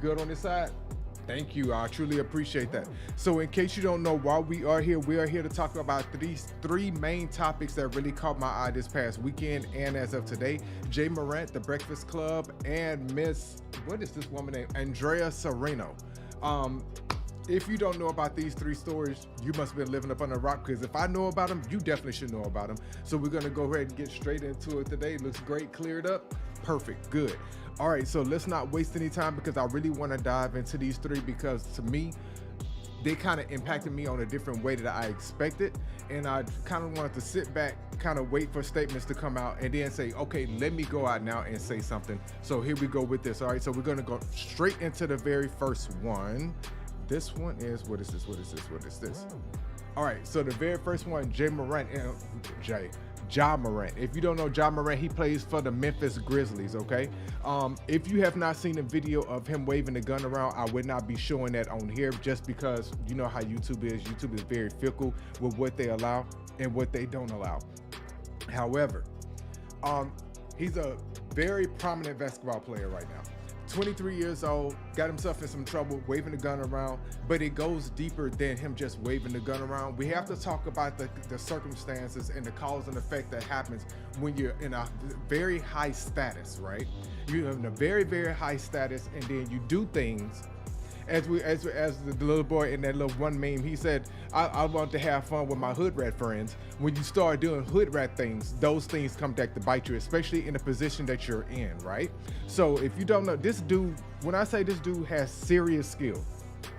Good on this side? Thank you. I truly appreciate that. So, in case you don't know why we are here to talk about these three main topics that really caught my eye this past weekend and as of today. Jay Morant, The Breakfast Club, and Miss, what is this woman named? Andrea Serrano. Um, if you don't know about these three stories, you must have been living up on a rock because if I know about them, you definitely should know about them. So we're going to go ahead and get straight into it today. Looks great, cleared up. Perfect, good. All right, so let's not waste any time because I really want to dive into these three because to me, they kind of impacted me on a different way that I expected. And I kind of wanted to sit back, kind of wait for statements to come out and then say, okay, let me go out now and say something. So here we go with this. All right, so we're going to go straight into the very first one. This one is, what is this? What is this? What is this? All right, so the very first one, Jay Morant, Ja Morant. If you don't know Ja Morant, he plays for the Memphis Grizzlies, okay? If you have not seen a video of him waving the gun around, I would not be showing that on here just because you know how YouTube is. YouTube is very fickle with what they allow and what they don't allow. However, he's a very prominent basketball player right now. 23 years old, got himself in some trouble waving the gun around, but it goes deeper than him just waving the gun around. We have to talk about the circumstances and the cause and effect that happens when you're in a very high status, right? You're in a very, very high status, and then you do things as the little boy in that little one meme, he said, I want to have fun with my hood rat friends. When you start doing hood rat things, those things come back to bite you, especially in the position that you're in, right? So if you don't know, this dude, when I say this dude has serious skill,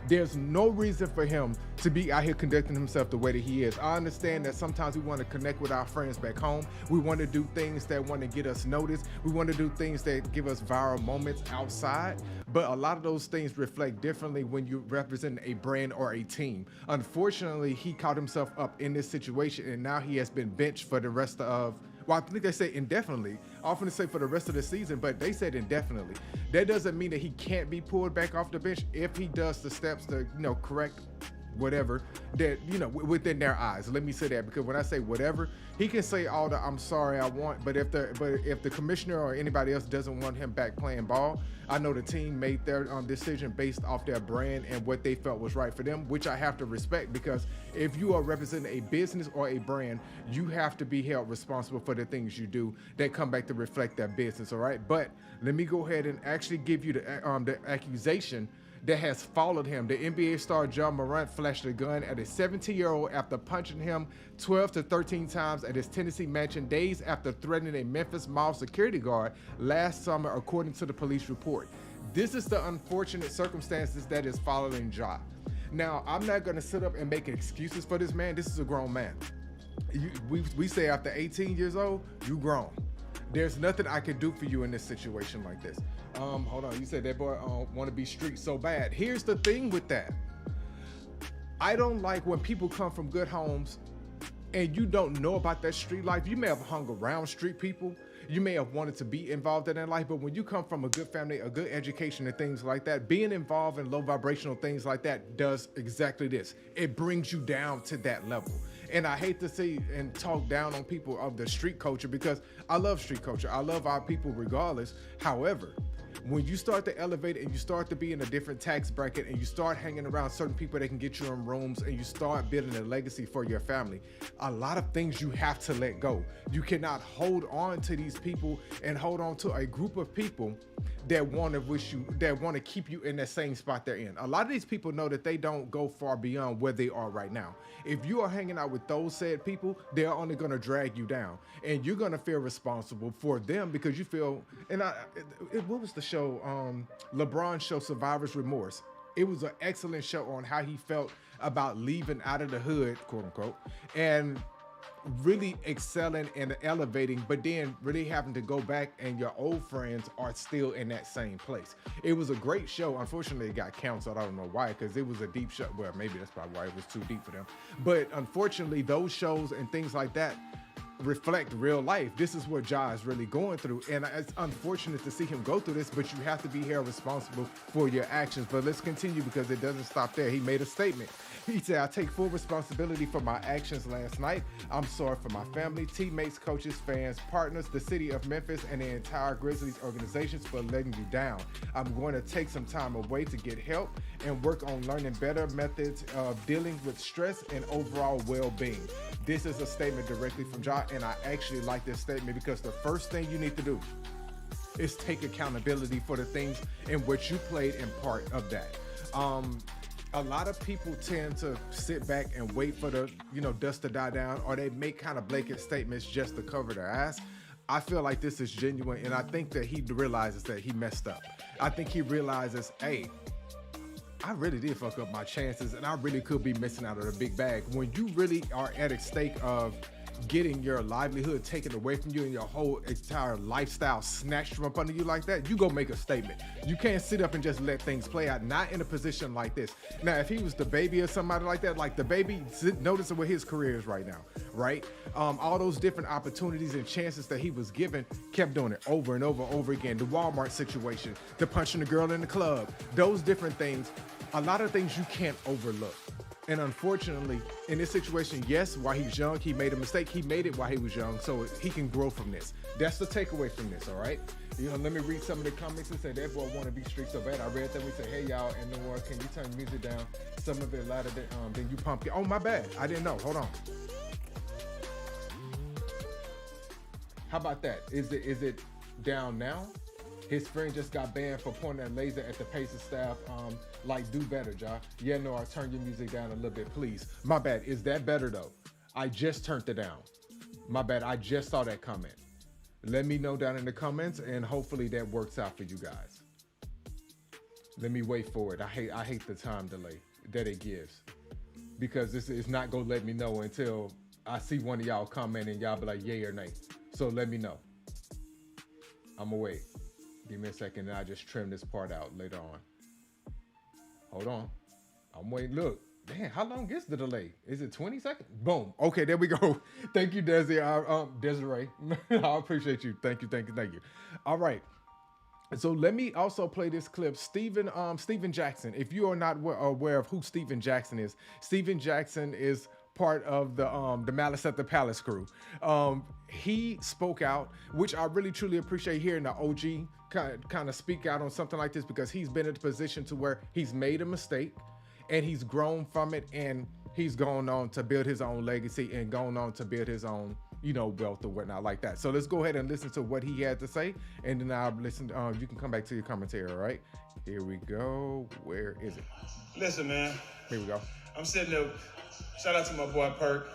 there's no reason for him to be out here conducting himself the way that he is. I understand that sometimes we want to connect with our friends back home. We want to do things that want to get us noticed. We want to do things that give us viral moments outside. But a lot of those things reflect differently when you represent a brand or a team. Unfortunately, he caught himself up in this situation and now he has been benched for the rest of, well, I think they say indefinitely. I often say for the rest of the season, but they said indefinitely. That doesn't mean that he can't be pulled back off the bench if he does the steps to, correct whatever that, within their eyes. Let me say that because when I say whatever, he can say all the I'm sorry I want, but if the commissioner or anybody else doesn't want him back playing ball, I know the team made their decision based off their brand and what they felt was right for them, which I have to respect because if you are representing a business or a brand, you have to be held responsible for the things you do that come back to reflect that business, all right? But let me go ahead and actually give you the accusation that has followed him. The NBA star Ja Morant flashed a gun at a 17-year-old after punching him 12 to 13 times at his Tennessee mansion days after threatening a Memphis mall security guard last summer, according to the police report. This is the unfortunate circumstances that is following Ja. Now, I'm not going to sit up and make excuses for this man. This is a grown man. We say after 18 years old, you grown. There's nothing I can do for you in this situation like this. Hold on, you said that boy want to be street so bad. Here's the thing with that. I don't like when people come from good homes and you don't know about that street life. You may have hung around street people. You may have wanted to be involved in that life, but when you come from a good family, a good education and things like that, being involved in low vibrational things like that does exactly this. It brings you down to that level. And I hate to say and talk down on people of the street culture because I love street culture. I love our people regardless. However, when you start to elevate and you start to be in a different tax bracket and you start hanging around certain people that can get you in rooms and you start building a legacy for your family, a lot of things you have to let go. You cannot hold on to these people and hold on to a group of people that want to keep you in that same spot they're in. A lot of these people know that they don't go far beyond where they are right now. If you are hanging out with those said people, they're only going to drag you down, and you're going to feel responsible for them because you feel. And what was the show? LeBron show Survivor's Remorse. It was an excellent show on how he felt about leaving out of the hood, quote unquote, and really excelling and elevating, but then really having to go back and your old friends are still in that same place. It was a great show. Unfortunately, it got canceled. I don't know why, because it was a deep show. Well, maybe that's probably why it was too deep for them. But unfortunately, those shows and things like that, reflect real life. This is what Ja is really going through. And it's unfortunate to see him go through this, but you have to be held responsible for your actions. But let's continue because it doesn't stop there. He made a statement. He said, I take full responsibility for my actions last night. I'm sorry for my family, teammates, coaches, fans, partners, the city of Memphis, and the entire Grizzlies organizations for letting you down. I'm going to take some time away to get help and work on learning better methods of dealing with stress and overall well-being. This is a statement directly from Ja, and I actually like this statement because the first thing you need to do is take accountability for the things in which you played in part of that. A lot of people tend to sit back and wait for the dust to die down, or they make kind of blanket statements just to cover their ass. I feel like this is genuine, and I think that he realizes that he messed up. I think he realizes, hey, I really did fuck up my chances, and I really could be missing out on a big bag. When you really are at a stake of getting your livelihood taken away from you and your whole entire lifestyle snatched from up under you like that, you go make a statement. You can't sit up and just let things play out, not in a position like this. Now, if he was the baby or somebody like that, like the baby, notice where his career is right now, right? All those different opportunities and chances that he was given, kept doing it over and over and over again. The Walmart situation, the punching the girl in the club, those different things, a lot of things you can't overlook. And unfortunately, in this situation, yes, while he's young, he made a mistake. He made it while he was young, so he can grow from this. That's the takeaway from this, all right? Let me read some of the comments and say, that boy want to be streaked so bad. I read that. We said, hey, y'all, and then can you turn the music down? Some of it louder than you pump it. Oh, my bad. I didn't know. Hold on. How about that? Is it down now? His friend just got banned for pointing a laser at the Pacers staff. Do better, Ja. Yeah, no, I'll turn your music down a little bit, please. My bad. Is that better, though? I just turned it down. My bad. I just saw that comment. Let me know down in the comments, and hopefully that works out for you guys. Let me wait for it. I hate the time delay that it gives, because this is not going to let me know until I see one of y'all comment and y'all be like, yay or nay. So let me know. I'm going to wait. Give me a second, and I'll just trim this part out later on. Hold on. I'm waiting. Look. Damn, how long is the delay? Is it 20 seconds? Boom. Okay, there we go. Thank you, Desiree. I appreciate you. Thank you. All right. So let me also play this clip. Steven Jackson. If you are not aware of who Steven Jackson is part of the Malice at the Palace crew. He spoke out, which I really truly appreciate hearing the OG kind of speak out on something like this, because he's been in a position to where he's made a mistake and he's grown from it, and he's gone on to build his own legacy and gone on to build his own, wealth or whatnot like that. So let's go ahead and listen to what he had to say, and then I'll listen. You can come back to your commentary, all right? Here we go. Where is it? Listen, man. Here we go. I'm sitting there. Shout out to my boy Perk.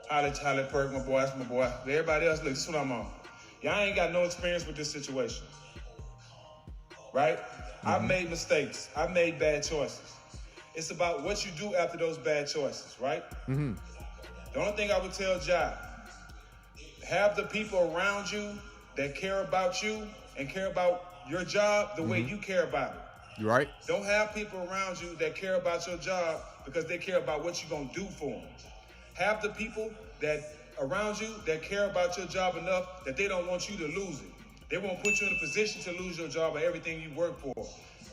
Holla Perk, my boy. That's my boy. Everybody else, look, this is what I'm on. Y'all ain't got no experience with this situation. Right? Mm-hmm. I've made mistakes. I've made bad choices. It's about what you do after those bad choices, right? Mm-hmm. The only thing I would tell Ja, have the people around you that care about you and care about your job the way you care about it. You right? Don't have people around you that care about your job because they care about what you're going to do for them. Have the people that around you that care about your job enough that they don't want you to lose it. They won't put you in a position to lose your job or everything you work for.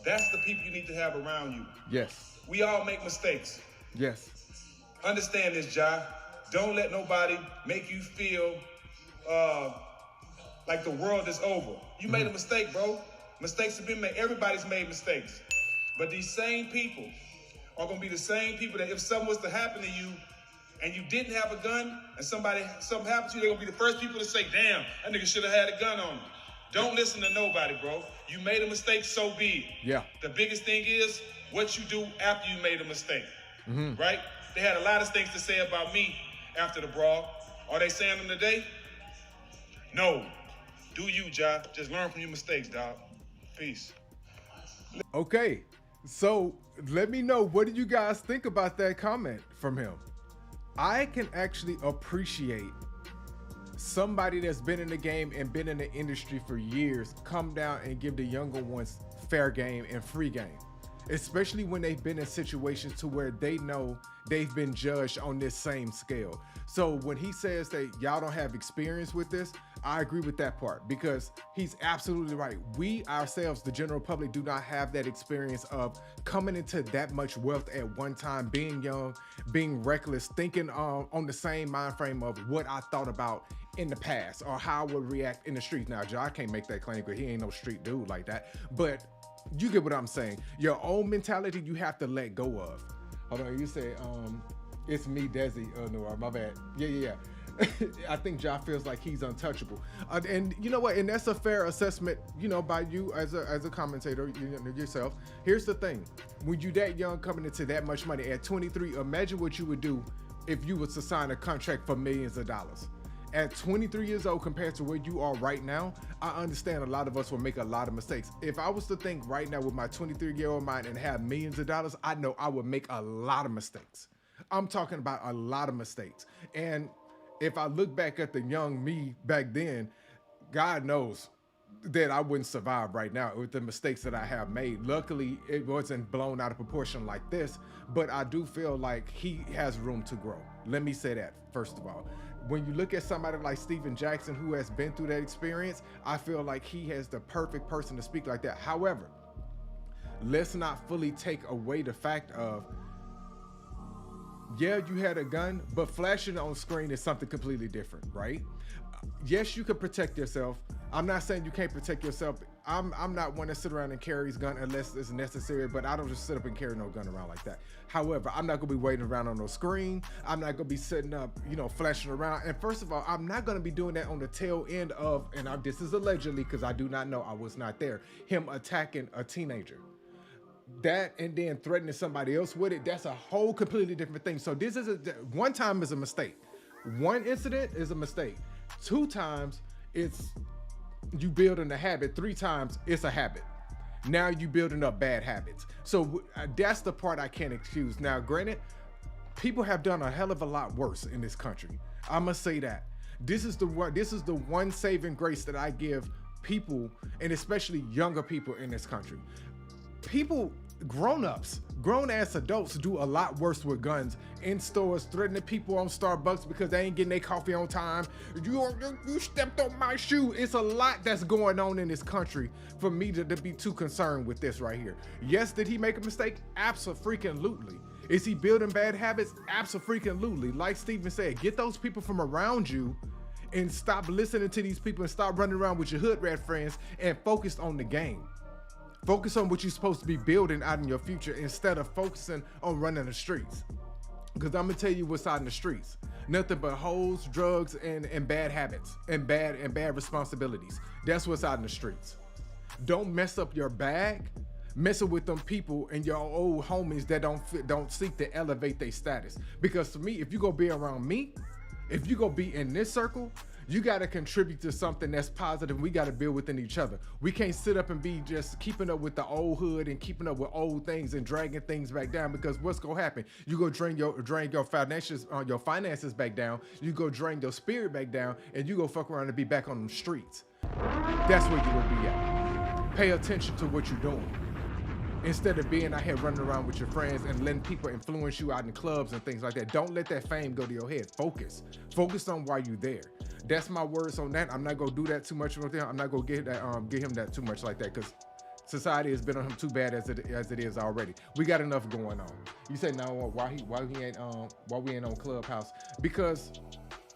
That's the people you need to have around you. Yes. We all make mistakes. Yes. Understand this, Ja. Don't let nobody make you feel like the world is over. You made a mistake, bro. Mistakes have been made. Everybody's made mistakes. But these same people are going to be the same people that if something was to happen to you and you didn't have a gun and something happened to you, they're going to be the first people to say, damn, that nigga should have had a gun on him. Don't listen to nobody, bro. You made a mistake, so be it. Yeah. The biggest thing is what you do after you made a mistake, right? They had a lot of things to say about me after the brawl. Are they saying them today? No. Do you, Ja. Just learn from your mistakes, dog. Peace. Okay. So let me know, what do you guys think about that comment from him? I can actually appreciate somebody that's been in the game and been in the industry for years come down and give the younger ones fair game and free game. especially when they've been in situations to where they know they've been judged on this same scale. So when he says that y'all don't have experience with this, I agree with that part, because he's absolutely right. We ourselves, the general public, do not have that experience of coming into that much wealth at one time, being young, being reckless, thinking on the same mind frame of what I thought about in the past or how I would react in the streets. Now, Joe, I can't make that claim because he ain't no street dude like that, but you get what I'm saying. Your own mentality you have to let go of. Hold on, you say, it's me, Desi. Oh, no, my bad. Yeah. I think Ja feels like he's untouchable. And you know what? And that's a fair assessment, by you as a commentator, yourself. Here's the thing. When you that young coming into that much money at 23, imagine what you would do if you was to sign a contract for millions of dollars. At 23 years old compared to where you are right now, I understand a lot of us will make a lot of mistakes. If I was to think right now with my 23-year-old mind and have millions of dollars, I know I would make a lot of mistakes. I'm talking about a lot of mistakes. And if I look back at the young me back then, God knows that I wouldn't survive right now with the mistakes that I have made. Luckily, it wasn't blown out of proportion like this, but I do feel like he has room to grow. Let me say that, first of all. When you look at somebody like Steven Jackson, who has been through that experience, I feel like he has the perfect person to speak like that. However, let's not fully take away the fact of, yeah, you had a gun, but flashing on screen is something completely different, right? Yes, you can protect yourself. I'm not saying you can't protect yourself. I'm not one to sit around and carry his gun unless it's necessary, but I don't just sit up and carry no gun around like that. However, I'm not gonna be waiting around on no screen. I'm not gonna be sitting up, flashing around. And first of all, I'm not gonna be doing that on the tail end of, and this is allegedly, because I do not know, I was not there, him attacking a teenager. That and then threatening somebody else with it, that's a whole completely different thing. So this is one time is a mistake. One incident is a mistake. 2 times it's you building a habit. 3 times it's a habit. Now you building up bad habits. So that's the part I can't excuse. Now, granted, people have done a hell of a lot worse in this country. I must say that. This is the one saving grace that I give people, and especially younger people in this country. People, grown-ups, grown-ass adults do a lot worse with guns in stores, threatening people on Starbucks because they ain't getting their coffee on time. You stepped on my shoe. It's a lot that's going on in this country for me to be too concerned with this right here. Yes, did he make a mistake? Abso-freaking-lutely. Is he building bad habits? Abso-freaking-lutely. Like Steven said, get those people from around you and stop listening to these people and stop running around with your hood rat friends and focus on the game. Focus on what you're supposed to be building out in your future instead of focusing on running the streets. Because I'm gonna tell you what's out in the streets. Nothing but hoes, drugs, and bad habits and bad responsibilities. That's what's out in the streets. Don't mess up your bag messing with them people and your old homies that don't seek to elevate their status. Because to me, if you go be around me, if you go be in this circle, you got to contribute to something that's positive. We got to build within each other. We can't sit up and be just keeping up with the old hood and keeping up with old things and dragging things back down, because what's going to happen? You go drain your finances back down. You go drain your spirit back down, and you go fuck around and be back on the streets. That's where you will be at. Pay attention to what you're doing. Instead of being out here running around with your friends and letting people influence you out in clubs and things like that. Don't let that fame go to your head. Focus on why you're there. That's my words on that. I'm not gonna do that too much with him. I'm not gonna get him that too much like that, because society has been on him too bad as it is already. We got enough going on. You say now why we ain't on Clubhouse? Because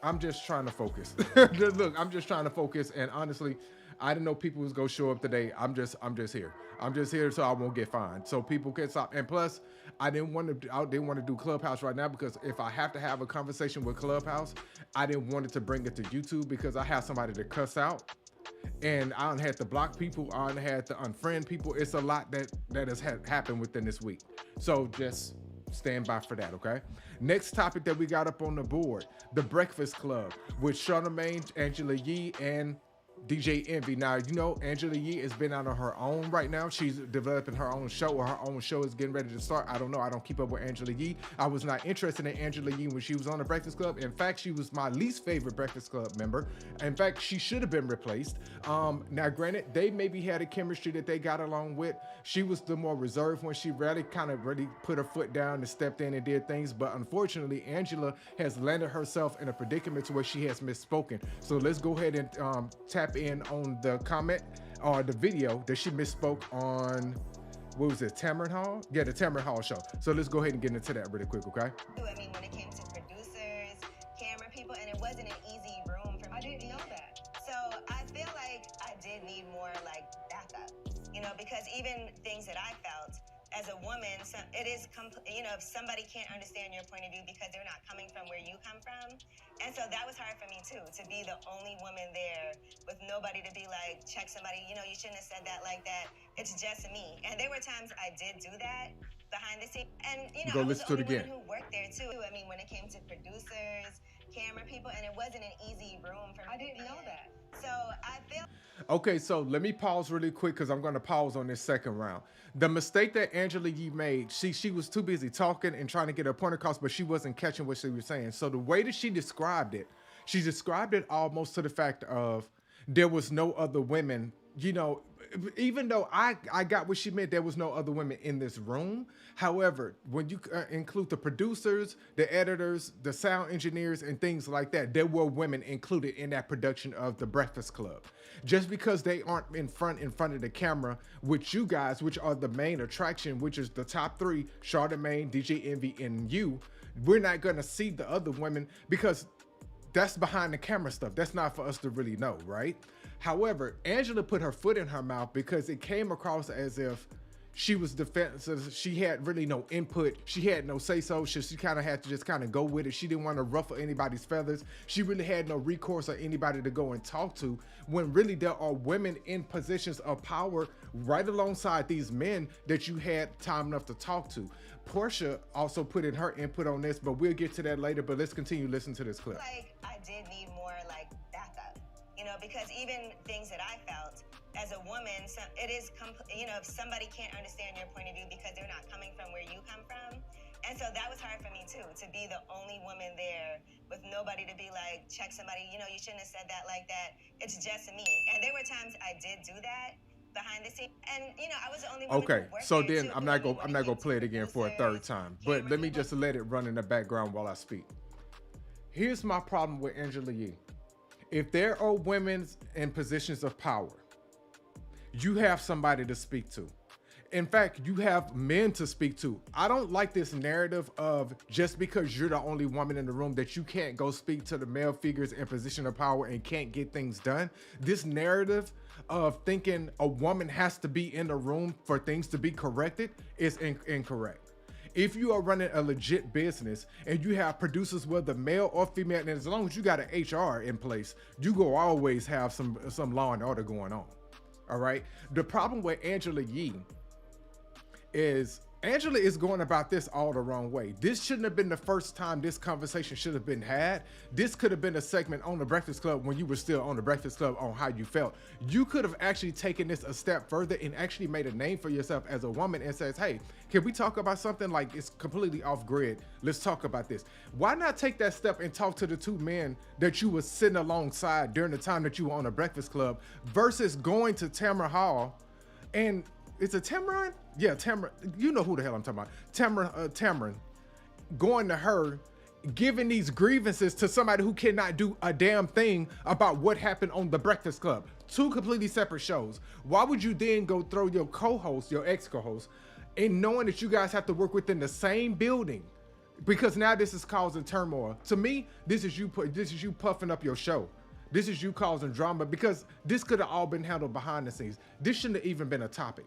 I'm just trying to focus. Look, I'm just trying to focus, and honestly, I didn't know people was gonna show up today. I'm just here. I'm just here so I won't get fined, so people can stop. And plus, I didn't want to do Clubhouse right now, because if I have to have a conversation with Clubhouse, I didn't want it to bring it to YouTube, because I have somebody to cuss out, and I done had to block people. I done had to unfriend people. It's a lot that has happened within this week. So just stand by for that, okay? Next topic that we got up on the board: The Breakfast Club with Charlamagne, Angela Yee, and DJ Envy. Now, you know, Angela Yee has been out on her own right now. She's developing her own show, or her own show is getting ready to start. I don't know. I don't keep up with Angela Yee. I was not interested in Angela Yee when she was on the Breakfast Club. In fact, she was my least favorite Breakfast Club member. In fact, she should have been replaced. Now, granted, they maybe had a chemistry that they got along with. She was the more reserved one. She really put her foot down and stepped in and did things. But unfortunately, Angela has landed herself in a predicament to where she has misspoken. So let's go ahead and tap in on the comment or the video that she misspoke on. What was it, Tamron Hall? Yeah, the Tamron Hall show. So let's go ahead and get into that really quick, okay? I mean, when it came to producers, camera people, and it wasn't an easy room for me. I didn't know that. So I feel like I did need more like backup, you know, because even things that I felt as a woman, it is, you know, if somebody can't understand your point of view because they're not coming from where you come from. And so that was hard for me too, to be the only woman there with nobody to be like, check somebody, you know, you shouldn't have said that like that. It's just me. And there were times I did do that behind the scenes. And, you know, I was the only woman who worked there too. I mean, when it came to producers, camera people, and it wasn't an easy room for me. I didn't know that. So I feel... Okay, so let me pause really quick because I'm going to pause on this second round. The mistake that Angela Yee made, she was too busy talking and trying to get her point across, but she wasn't catching what she was saying. So the way that she described it almost to the fact of there was no other women, you know, even though I got what she meant, there was no other women in this room. However, when you include the producers, the editors, the sound engineers, and things like that, there were women included in that production of The Breakfast Club. Just because they aren't in front of the camera with you guys, which are the main attraction, which is the top three, Charlamagne, DJ Envy, and you, we're not going to see the other women because that's behind the camera stuff. That's not for us to really know, right? However, Angela put her foot in her mouth because it came across as if she was defensive. She had really no input. She had no say-so. She kind of had to just kind of go with it. She didn't want to ruffle anybody's feathers. She really had no recourse or anybody to go and talk to, when really there are women in positions of power right alongside these men that you had time enough to talk to. Portia also put in her input on this, but we'll get to that later. But let's continue listening to this clip. Like, I did need more like backup, you know, because even things that I felt as a woman, it is, you know, if somebody can't understand your point of view because they're not coming from where you come from. And so that was hard for me too, to be the only woman there with nobody to be like, check somebody, you know, you shouldn't have said that like that. It's just me. And there were times I did do that behind the scenes. And, you know, I was the only woman okay, who worked so there then too, I'm not gonna play it again for a third time. But let me just let it run in the background while I speak. Here's my problem with Angela Yee. If there are women in positions of power, you have somebody to speak to. In fact, you have men to speak to. I don't like this narrative of just because you're the only woman in the room that you can't go speak to the male figures in position of power and can't get things done. This narrative of thinking a woman has to be in the room for things to be corrected is incorrect. If you are running a legit business and you have producers, whether male or female, and as long as you got an HR in place, you go always have some law and order going on. All right. The problem with Angela Yee is Angela is going about this all the wrong way. This shouldn't have been the first time this conversation should have been had. This could have been a segment on The Breakfast Club when you were still on The Breakfast Club on how you felt. You could have actually taken this a step further and actually made a name for yourself as a woman and says, hey, can we talk about something like it's completely off grid? Let's talk about this. Why not take that step and talk to the two men that you were sitting alongside during the time that you were on The Breakfast Club versus going to Tamron Hall and it's a Tamron? Yeah, Tamron. You know who the hell I'm talking about. Tamron going to her, giving these grievances to somebody who cannot do a damn thing about what happened on The Breakfast Club. Two completely separate shows. Why would you then go throw your co-host, your ex-co-host, and knowing that you guys have to work within the same building? Because now this is causing turmoil. To me, this is you puffing up your show. This is you causing drama because this could have all been handled behind the scenes. This shouldn't have even been a topic.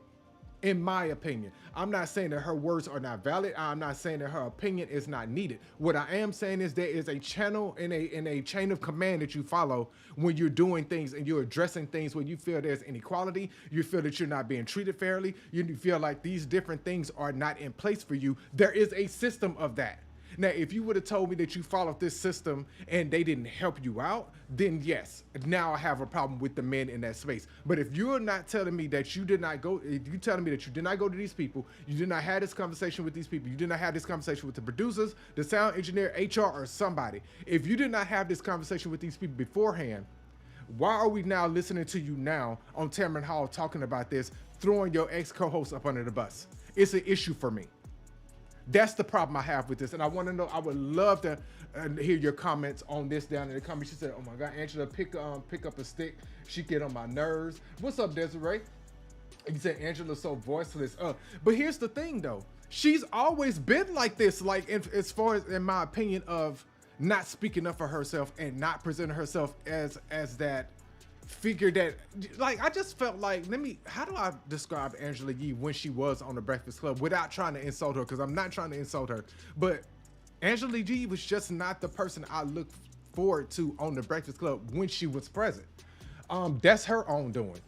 In my opinion, I'm not saying that her words are not valid. I'm not saying that her opinion is not needed. What I am saying is there is a channel in a chain of command that you follow when you're doing things and you're addressing things when you feel there's inequality, you feel that you're not being treated fairly, you feel like these different things are not in place for you. There is a system of that. Now, if you would have told me that you followed this system and they didn't help you out, then yes, now I have a problem with the men in that space. But if you're not telling me that you did not go, if you're telling me that you did not go to these people, you did not have this conversation with these people, you did not have this conversation with the producers, the sound engineer, HR, or somebody. If you did not have this conversation with these people beforehand, why are we now listening to you now on Tamron Hall talking about this, throwing your ex-co-host up under the bus? It's an issue for me. That's the problem I have with this, and I want to know. I would love to hear your comments on this down in the comments. She said, "Oh my God, Angela, pick up a stick. She get on my nerves." What's up, Desiree? You said Angela's so voiceless. But here's the thing, though. She's always been like this. Like as far as, in my opinion, of not speaking up for herself and not presenting herself as that figure that, like, I just felt like, how do I describe Angela Yee when she was on the Breakfast Club without trying to insult her? Because I'm not trying to insult her, but Angela Yee was just not the person I looked forward to on the Breakfast Club when she was present. That's her own doing.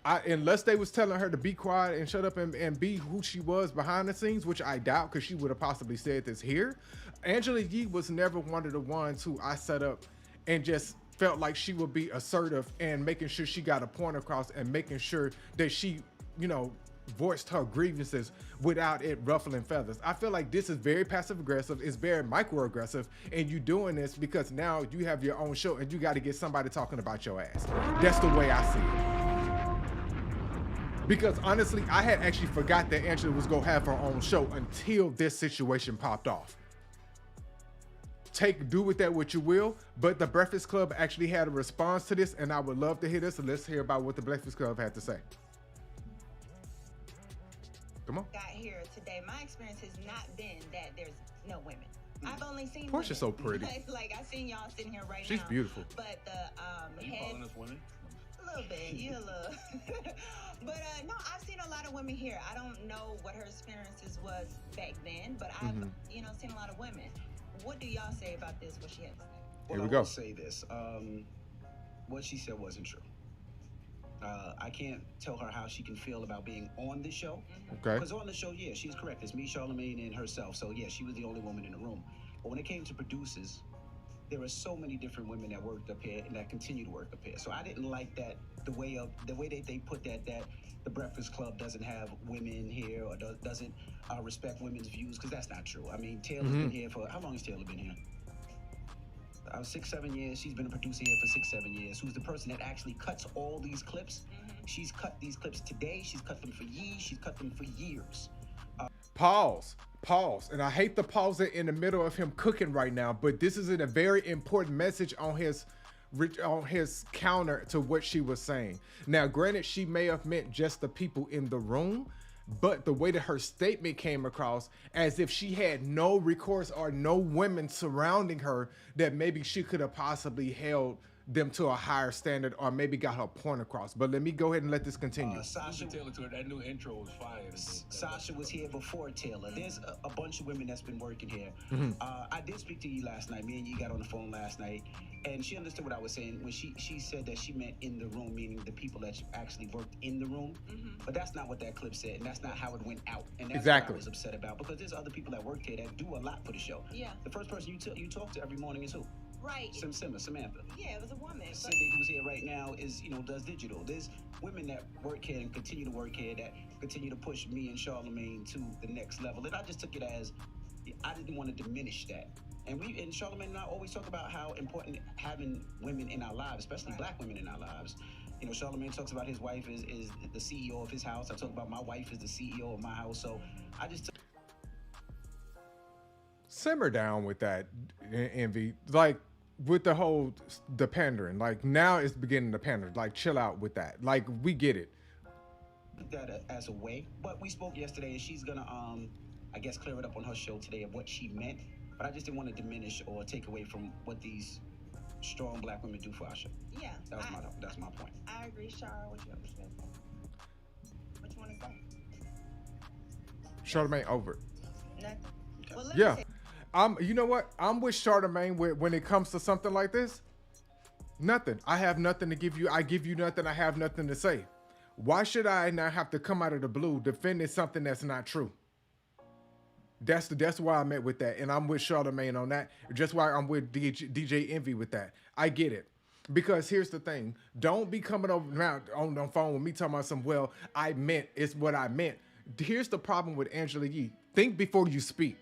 Unless they was telling her to be quiet and shut up and be who she was behind the scenes, which I doubt, because she would have possibly said this here. Angela Yee was never one of the ones who I set up and just felt like she would be assertive and making sure she got a point across and making sure that she, voiced her grievances without it ruffling feathers. I feel like this is very passive aggressive. It's very microaggressive, and you doing this because now you have your own show and you got to get somebody talking about your ass. That's the way I see it. Because honestly, I had actually forgot that Angela was gonna have her own show until this situation popped off. Do with that what you will, but the Breakfast Club actually had a response to this, and I would love to hear this. So let's hear about what the Breakfast Club had to say. Come on. Got here today. My experience has not been that there's no women. I've only seen Portia's so pretty. like I seen y'all sitting here right now. She's beautiful. But the You calling us women? a little bit, you a little. But no, I've seen a lot of women here. I don't know what her experiences was back then, but I've seen a lot of women. What do y'all say about this? What she had to say? Here we I go. will say this. What she said wasn't true. I can't tell her how she can feel about being on the show. Okay. Because on the show, yeah, she's correct. It's me, Charlamagne, and herself. So yeah, she was the only woman in the room. But when it came to producers, there are so many different women that worked up here and that continue to work up here. So I didn't like that the way that they put that the Breakfast Club doesn't have women here or doesn't respect women's views, because that's not true. I mean, Taylor's been here for, how long has Taylor been here? 6-7 years. She's been a producer here for 6-7 years. Who's the person that actually cuts all these clips? She's cut these clips today. She's cut them for years. She's cut them for years. Pause. And I hate the pause in the middle of him cooking right now, but this is a very important message on his counter to what she was saying. Now, granted, she may have meant just the people in the room, but the way that her statement came across as if she had no recourse or no women surrounding her that maybe she could have possibly held them to a higher standard or maybe got her point across. But let me go ahead and let this continue. Sasha Taylor to it. That new intro was fire. Sasha was here before Taylor. There's a bunch of women that's been working here. I did speak to you last night. Me and you got on the phone last night, and she understood what I was saying when she said that she meant in the room, meaning the people that actually worked in the room. But that's not what that clip said, and that's not how it went out. And that's what I was upset about, because there's other people that worked here that do a lot for the show. Yeah. The first person you talk to every morning is who? Right. Samantha. Yeah, it was a woman. Cindy, who's here right now, is does digital. There's women that work here and continue to work here that continue to push me and Charlamagne to the next level. And I just took it as I didn't want to diminish that. And Charlamagne and I always talk about how important having women in our lives, especially black women in our lives. Charlamagne talks about his wife is the CEO of his house. I talk about my wife is the CEO of my house. So I just Simmer down with that, Envy. Like, with the pandering. Like, now it's beginning to pander. Like, chill out with that. Like, we get it. That as a way, but we spoke yesterday, and she's gonna I guess clear it up on her show today of what she meant. But I just didn't want to diminish or take away from what these strong black women do for our show. Yeah. That's my point. I agree, Shara. What you understand? What you want to say? Charlamagne over it. Nothing. Well, let Yeah. me say, You know what? I'm with Charlamagne when it comes to something like this. Nothing. I have nothing to give you. I give you nothing. I have nothing to say. Why should I now have to come out of the blue defending something that's not true? That's why I'm at with that, and I'm with Charlamagne on that. Just why I'm with DJ Envy with that. I get it. Because here's the thing: don't be coming over now on the phone with me talking about some. Well, I meant it's what I meant. Here's the problem with Angela Yee: think before you speak,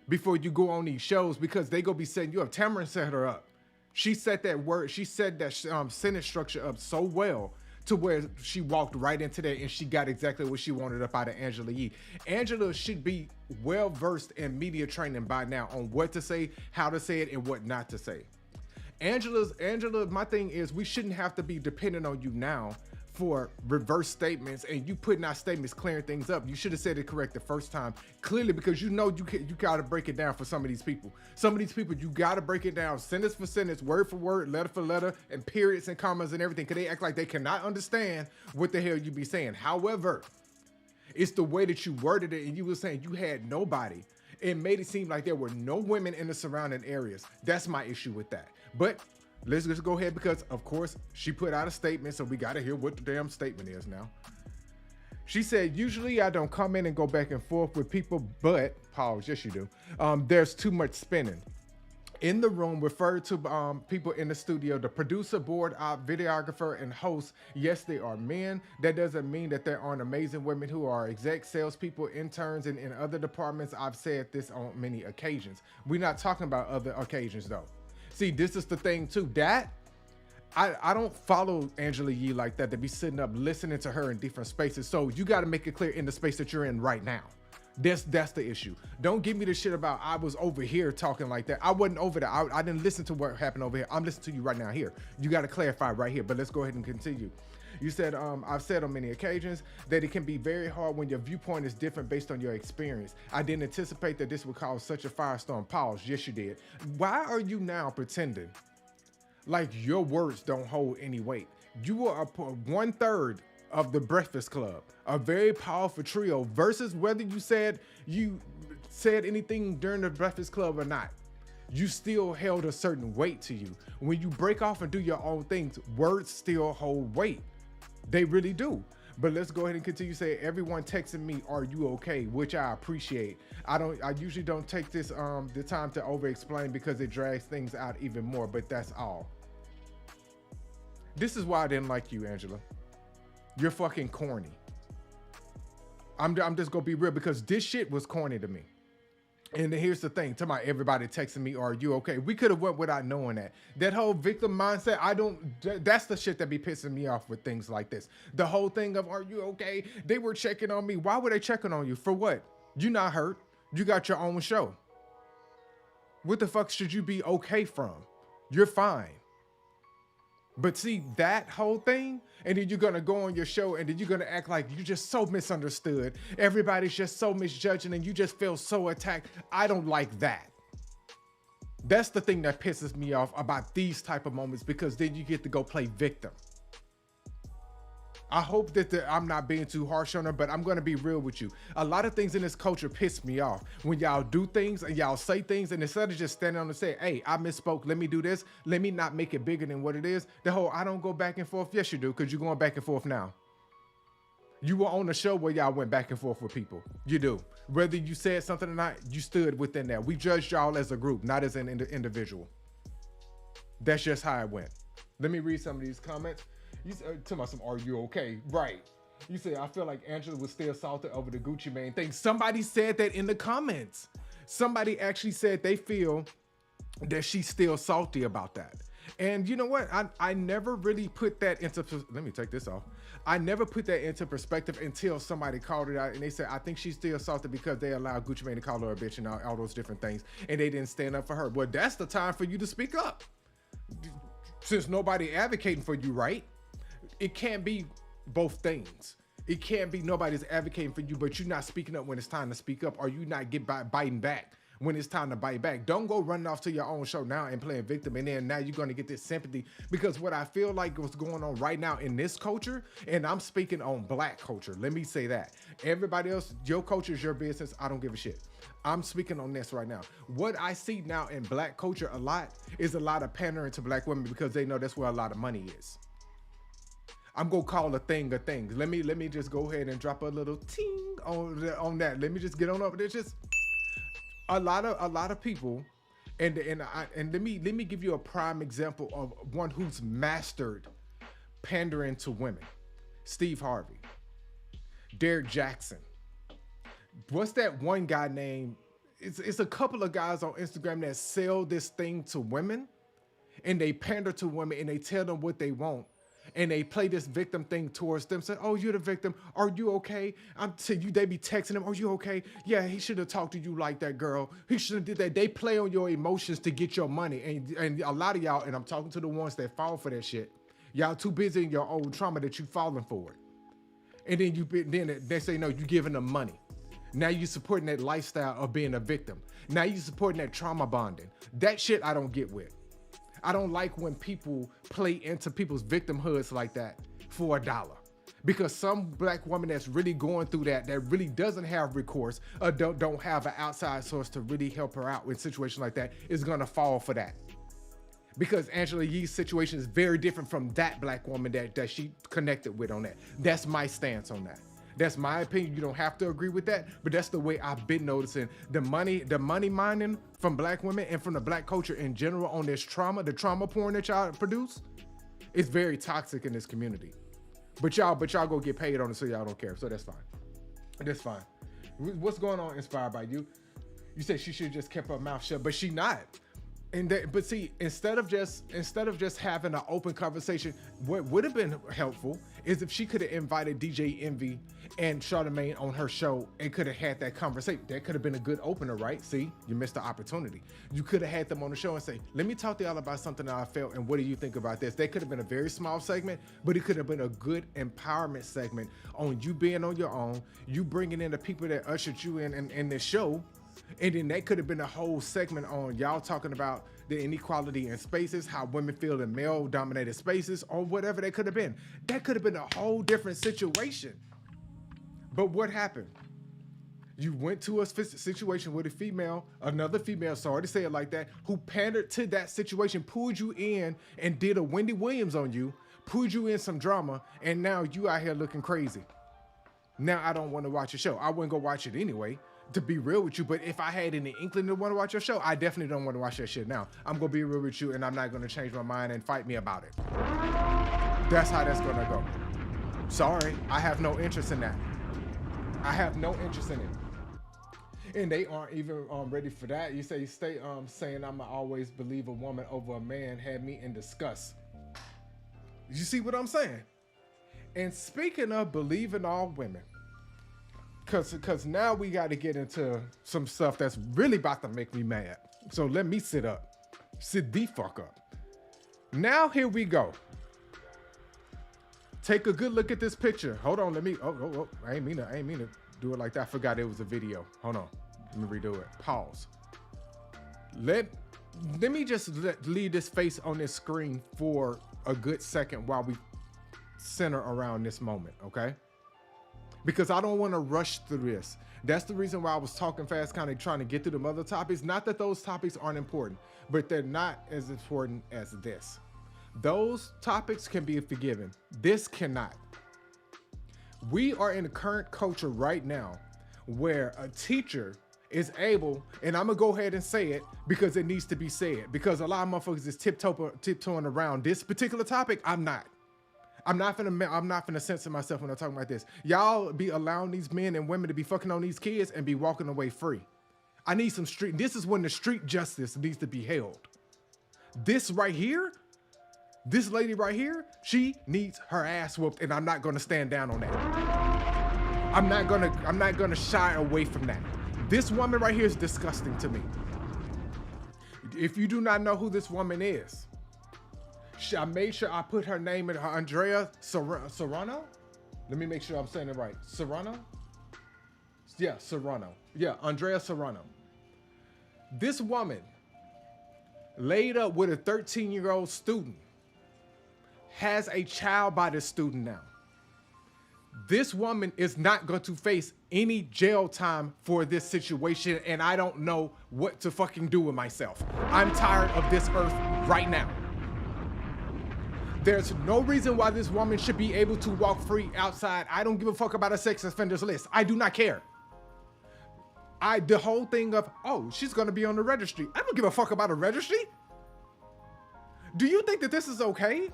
before you go on these shows, because they gonna be setting you up. Tamron set her up. She set that word. She set that sentence structure up so well to where she walked right into that, and she got exactly what she wanted up out of Angela Yee. Angela should be well versed in media training by now on what to say, how to say it, and what not to say. Angela, my thing is we shouldn't have to be dependent on you now for reverse statements and you putting out statements clearing things up. You should have said it correct the first time, clearly, because you know you gotta break it down for some of these people. Some of these people, you gotta break it down sentence for sentence, word for word, letter for letter, and periods and commas and everything, because they act like they cannot understand what the hell you be saying. However, it's the way that you worded it, and you were saying you had nobody. It made it seem like there were no women in the surrounding areas. That's my issue with that. But let's just go ahead, because of course she put out a statement, so we gotta hear what the damn statement is now. She said, usually I don't come in and go back and forth with people, but, pause, yes you do. There's too much spinning. In the room, referred to people in the studio, the producer, board op, videographer, and host. Yes, they are men. That doesn't mean that there aren't amazing women who are exec salespeople, interns, and in other departments. I've said this on many occasions. We're not talking about other occasions though. See, this is the thing too, that I don't follow Angela Yee like that, to be sitting up listening to her in different spaces. So you got to make it clear in the space that you're in right now. That's the issue. Don't give me the shit about I was over here talking like that. I wasn't over there. I didn't listen to what happened over here. I'm listening to you right now here. You got to clarify right here, but let's go ahead and continue. You said, I've said on many occasions that it can be very hard when your viewpoint is different based on your experience. I didn't anticipate that this would cause such a firestorm. Pause. Yes, you did. Why are you now pretending like your words don't hold any weight? You are 1/3 of the Breakfast Club, a very powerful trio, versus whether you said anything during the Breakfast Club or not. You still held a certain weight to you. When you break off and do your own things, words still hold weight. They really do. But let's go ahead and continue. Say, everyone texting me, are you okay? Which I appreciate. I usually don't take this the time to over explain, because it drags things out even more, but that's all. This is why I didn't like you, Angela. You're fucking corny. I'm just gonna be real, because this shit was corny to me. And here's the thing, to my everybody texting me, are you okay? We could have went without knowing that. That whole victim mindset, that's the shit that be pissing me off with things like this. The whole thing of, are you okay? They were checking on me. Why were they checking on you? For what? You not hurt. You got your own show. What the fuck should you be okay from? You're fine. But see, that whole thing, and then you're gonna go on your show and then you're gonna act like you're just so misunderstood. Everybody's just so misjudging and you just feel so attacked. I don't like that. That's the thing that pisses me off about these type of moments, because then you get to go play victim. I hope that I'm not being too harsh on her, but I'm gonna be real with you. A lot of things in this culture piss me off. When y'all do things and y'all say things, and instead of just standing on and say, hey, I misspoke, let me do this, let me not make it bigger than what it is. The whole, I don't go back and forth. Yes, you do, because you're going back and forth now. You were on a show where y'all went back and forth with people. You do. Whether you said something or not, you stood within that. We judged y'all as a group, not as an individual. That's just how it went. Let me read some of these comments. You said, tell me some, are you okay? Right. You say, I feel like Angela was still salty over the Gucci Mane thing. Somebody said that in the comments. Somebody actually said they feel that she's still salty about that. And you know what? I never really put that into, let me take this off. I never put that into perspective until somebody called it out and they said, I think she's still salty because they allowed Gucci Mane to call her a bitch and all those different things. And they didn't stand up for her. Well, that's the time for you to speak up. Since nobody advocating for you, right? It can't be both things. It can't be nobody's advocating for you, but you're not speaking up when it's time to speak up, or you not biting back when it's time to bite back. Don't go running off to your own show now and playing victim, and then now you're going to get this sympathy, because what I feel like what's going on right now in this culture, and I'm speaking on Black culture, let me say that. Everybody else, your culture is your business. I don't give a shit. I'm speaking on this right now. What I see now in Black culture a lot is a lot of pandering to Black women, because they know that's where a lot of money is. I'm gonna call a thing a thing. Let me just go ahead and drop a little ting on that. Let me just get on over there. Just a lot of people, and let me give you a prime example of one who's mastered pandering to women. Steve Harvey, Derek Jackson. What's that one guy named? It's a couple of guys on Instagram that sell this thing to women, and they pander to women and they tell them what they want. And they play this victim thing towards them. Say, "Oh, you're the victim. Are you okay?" They be texting them, "Are you okay? Yeah, he should have talked to you like that, girl. He should have did that." They play on your emotions to get your money. And a lot of y'all, and I'm talking to the ones that fall for that shit. Y'all too busy in your old trauma that you falling for it. And then they say, "No, you giving them money." Now you supporting that lifestyle of being a victim. Now you supporting that trauma bonding. That shit I don't get with. I don't like when people play into people's victimhoods like that for $1. Because some black woman that's really going through that really doesn't have recourse or don't have an outside source to really help her out with situations like that is gonna fall for that. Because Angela Yee's situation is very different from that black woman that she connected with on that. That's my stance on that. That's my opinion. You don't have to agree with that, but that's the way I've been noticing the money mining from black women and from the black culture in general on this trauma, the trauma porn that y'all produce, is very toxic in this community. But y'all go get paid on it, so y'all don't care. So that's fine. That's fine. What's going on? Inspired by you? You said she should just kept her mouth shut, but she not. But see, instead of just having an open conversation, what would have been helpful is if she could have invited DJ Envy and Charlamagne on her show and could have had that conversation. That could have been a good opener, right? See, you missed the opportunity. You could have had them on the show and say, "Let me talk to y'all about something that I felt, and what do you think about this?" That could have been a very small segment, but it could have been a good empowerment segment on you being on your own, you bringing in the people that ushered you in this show. And then that could have been a whole segment on y'all talking about the inequality in spaces, how women feel in male-dominated spaces, or whatever that could have been. That could have been a whole different situation. But what happened? You went to a situation with another female, sorry to say it like that, who pandered to that situation, pulled you in and did a Wendy Williams on you, pulled you in some drama, and now you out here looking crazy. Now I don't want to watch your show. I wouldn't go watch it anyway, to be real with you, but if I had any inkling to want to watch your show, I definitely don't want to watch that shit now. I'm going to be real with you, and I'm not going to change my mind and fight me about it. That's how that's going to go. Sorry, I have no interest in that. I have no interest in it. And they aren't even ready for that. You say, stay saying I'ma always believe a woman over a man had me in disgust. You see what I'm saying? And speaking of believing all women, Cause now we got to get into some stuff that's really about to make me mad. So let me sit up. Sit the fuck up. Now here we go. Take a good look at this picture. Hold on, let me. Oh! I ain't mean to do it like that. I forgot it was a video. Hold on, let me redo it. Pause. Let me just leave this face on this screen for a good second while we center around this moment, okay? Because I don't want to rush through this. That's the reason why I was talking fast, kind of trying to get through the other topics. Not that those topics aren't important, but they're not as important as this. Those topics can be forgiven. This cannot. We are in the current culture right now where a teacher is able, and I'm gonna go ahead and say it because it needs to be said, because a lot of motherfuckers is tiptoeing around this particular topic. I'm not finna censor myself when I'm talking about this. Y'all be allowing these men and women to be fucking on these kids and be walking away free. I need some this is when the street justice needs to be held. This right here, this lady right here, she needs her ass whooped, and I'm not gonna stand down on that. I'm not gonna shy away from that. This woman right here is disgusting to me. If you do not know who this woman is, I made sure I put her name in her, Andrea Serrano. Let me make sure I'm saying it right. Serrano? Yeah, Serrano. Yeah, Andrea Serrano. This woman laid up with a 13-year-old student, has a child by this student now. This woman is not going to face any jail time for this situation, and I don't know what to fucking do with myself. I'm tired of this earth right now. There's no reason why this woman should be able to walk free outside. I don't give a fuck about a sex offenders list. I do not care. The whole thing of, oh, she's gonna be on the registry. I don't give a fuck about a registry. Do you think that this is okay?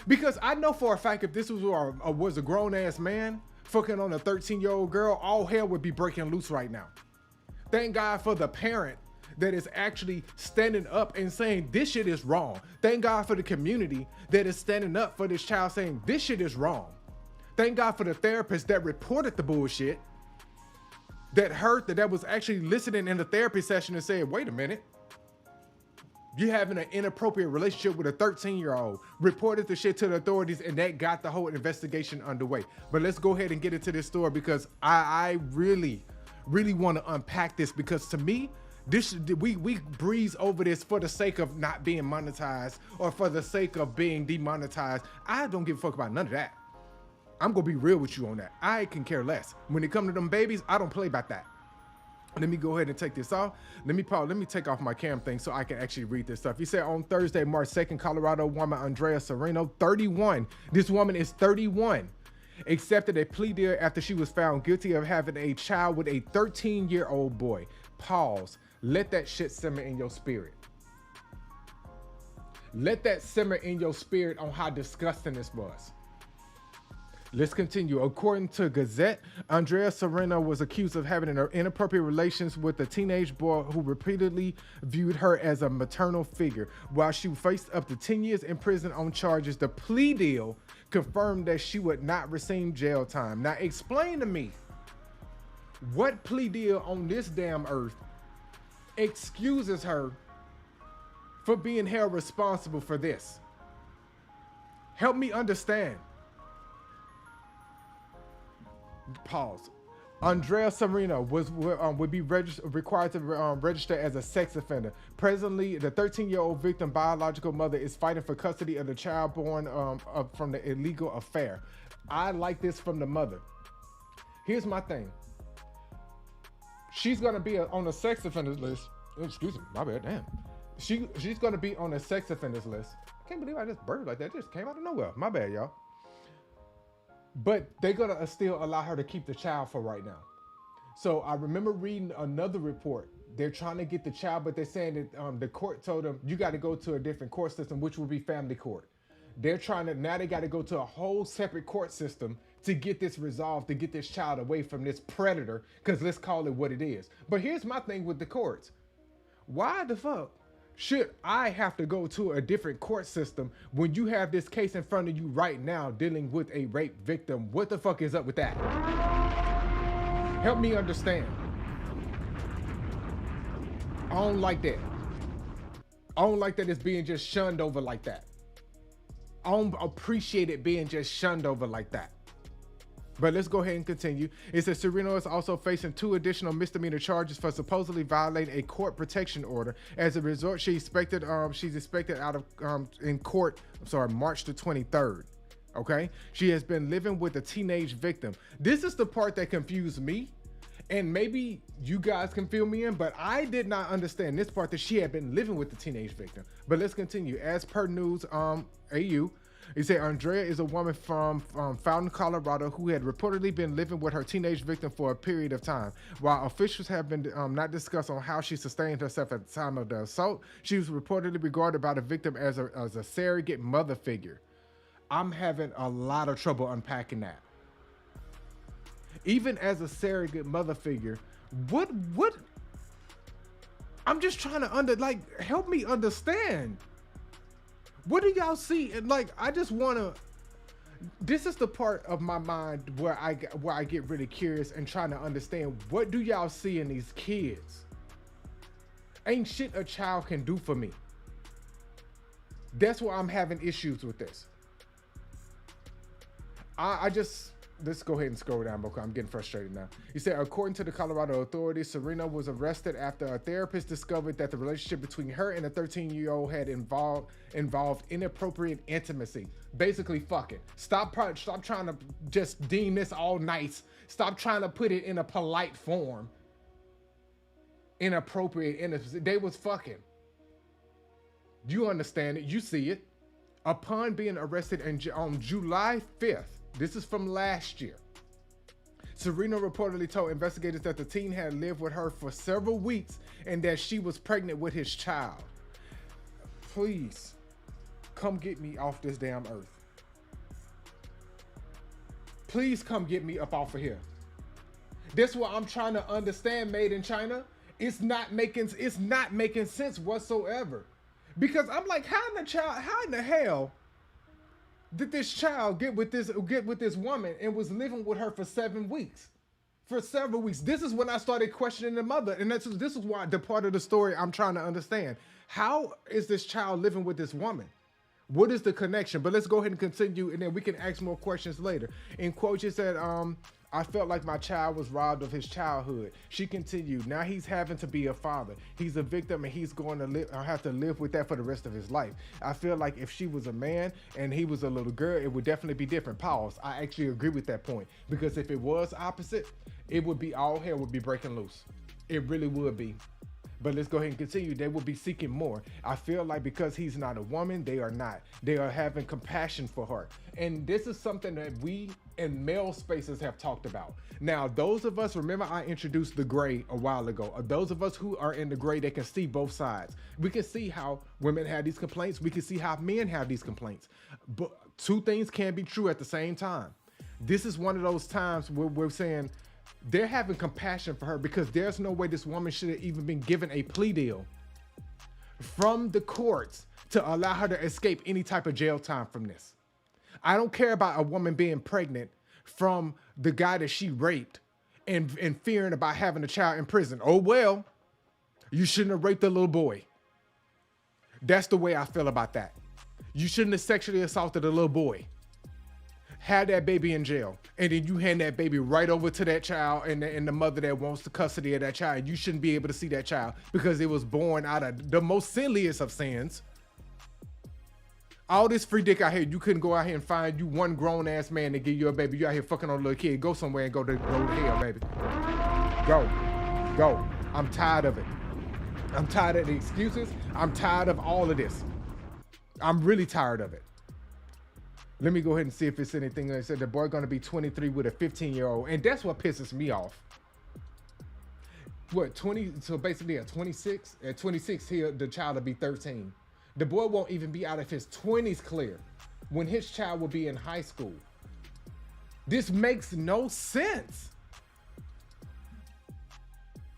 Because I know for a fact if this was a grown ass man fucking on a 13-year-old girl, all hell would be breaking loose right now. Thank God for the parent that is actually standing up and saying this shit is wrong. Thank God for the community that is standing up for this child saying this shit is wrong. Thank God for the therapist that reported the bullshit, that was actually listening in the therapy session and said, wait a minute, you having an inappropriate relationship with a 13-year-old, reported the shit to the authorities, and that got the whole investigation underway. But let's go ahead and get into this story because I really want to unpack this, because to me, we breeze over this for the sake of not being monetized or for the sake of being demonetized. I don't give a fuck about none of that. I'm gonna be real with you on that. I can care less. When it comes to them babies, I don't play about that. Let me go ahead and take this off. Let me take off my cam thing so I can actually read this stuff. He said on Thursday, March 2nd, Colorado woman Andrea Serrano, 31. This woman is 31. Accepted a plea deal after she was found guilty of having a child with a 13-year-old boy. Pause. Let that shit simmer in your spirit. Let that simmer in your spirit on how disgusting this was. Let's continue. According to Gazette, Andrea Serrano was accused of having inappropriate relations with a teenage boy who repeatedly viewed her as a maternal figure. While she faced up to 10 years in prison on charges, the plea deal confirmed that she would not receive jail time. Now explain to me, what plea deal on this damn earth excuses her for being held responsible for this? Help me understand. Pause. Andrea Serrano would be required to register as a sex offender. Presently, the 13-year-old victim biological mother is fighting for custody of the child born from the illegal affair. I like this from the mother. Here's my thing. She's gonna be on a sex offenders list. Excuse me, my bad. Damn. She's gonna be on a sex offenders list. I can't believe I just burped like that. It just came out of nowhere. My bad, y'all. But they're gonna still allow her to keep the child for right now. So I remember reading another report. They're trying to get the child, but they're saying that the court told them you got to go to a different court system, which will be family court. They're trying to, now they got to go to a whole separate court system to get this resolved, to get this child away from this predator, because let's call it what it is. But here's my thing with the courts. Why the fuck should I have to go to a different court system when you have this case in front of you right now dealing with a rape victim? What the fuck is up with that? Help me understand. I don't like that. I don't like that it's being just shunned over like that. I don't appreciate it being just shunned over like that. But let's go ahead and continue. It says Serrano is also facing 2 additional misdemeanor charges for supposedly violating a court protection order. As a result, she's expected out of in court. March the 23rd. Okay, she has been living with a teenage victim. This is the part that confused me, and maybe you guys can fill me in, but I did not understand this part, that she had been living with the teenage victim. But let's continue. As per news, AU. He said Andrea is a woman from Fountain, Colorado, who had reportedly been living with her teenage victim for a period of time. While officials have been not discussed on how she sustained herself at the time of the assault, she was reportedly regarded by the victim as a surrogate mother figure. I'm having a lot of trouble unpacking that. Even as a surrogate mother figure, what? I'm just trying to help me understand. What do y'all see? And I just wanna. This is the part of my mind where I get really curious and trying to understand, what do y'all see in these kids? Ain't shit a child can do for me. That's why I'm having issues with this. Let's go ahead and scroll down because I'm getting frustrated now. He said, according to the Colorado authorities, Serrano was arrested after a therapist discovered that the relationship between her and the 13-year-old had involved inappropriate intimacy. Basically, fucking. Stop trying to just deem this all nice. Stop trying to put it in a polite form. Inappropriate intimacy. They was fucking. You understand it. You see it. Upon being arrested on July 5th, this is from last year. Serrano reportedly told investigators that the teen had lived with her for several weeks and that she was pregnant with his child. Please, come get me off this damn earth. Please come get me up off of here. That's what I'm trying to understand, Made in China. It's not making sense whatsoever. Because I'm like, how in the hell did this child get with this woman and was living with her for 7 weeks? For several weeks. This is when I started questioning the mother. And this is why the part of the story I'm trying to understand. How is this child living with this woman? What is the connection? But let's go ahead and continue, and then we can ask more questions later. In quote, she said, I felt like my child was robbed of his childhood. She continued, now he's having to be a father. He's a victim, and he's going to have to live with that for the rest of his life. I feel like if she was a man and he was a little girl, it would definitely be different. Pause. I actually agree with that point, because if it was opposite, it would be all hell would be breaking loose. It really would be. But let's go ahead and continue. They will be seeking more. I feel like because he's not a woman, they are not. They are having compassion for her. And this is something that we in male spaces have talked about. Now, those of us, remember I introduced the gray a while ago. Those of us who are in the gray, they can see both sides. We can see how women have these complaints. We can see how men have these complaints. But two things can be true at the same time. This is one of those times where we're saying, they're having compassion for her because there's no way this woman should have even been given a plea deal from the courts to allow her to escape any type of jail time from this. I don't care about a woman being pregnant from the guy that she raped and fearing about having a child in prison. Oh, well, you shouldn't have raped the little boy. That's the way I feel about that. You shouldn't have sexually assaulted a little boy. Had that baby in jail, and then you hand that baby right over to that child and the mother that wants the custody of that child. You shouldn't be able to see that child because it was born out of the most sinliest of sins. All this free dick out here, you couldn't go out here and find you one grown ass man to give you a baby. You out here fucking on a little kid. Go somewhere and go to hell, baby. Go. I'm tired of it. I'm tired of the excuses. I'm tired of all of this. I'm really tired of it. Let me go ahead and see if it's anything. They said the boy going to be 23 with a 15-year-old. And that's what pisses me off. What, 20? So basically at 26, the child will be 13. The boy won't even be out of his 20s clear when his child will be in high school. This makes no sense.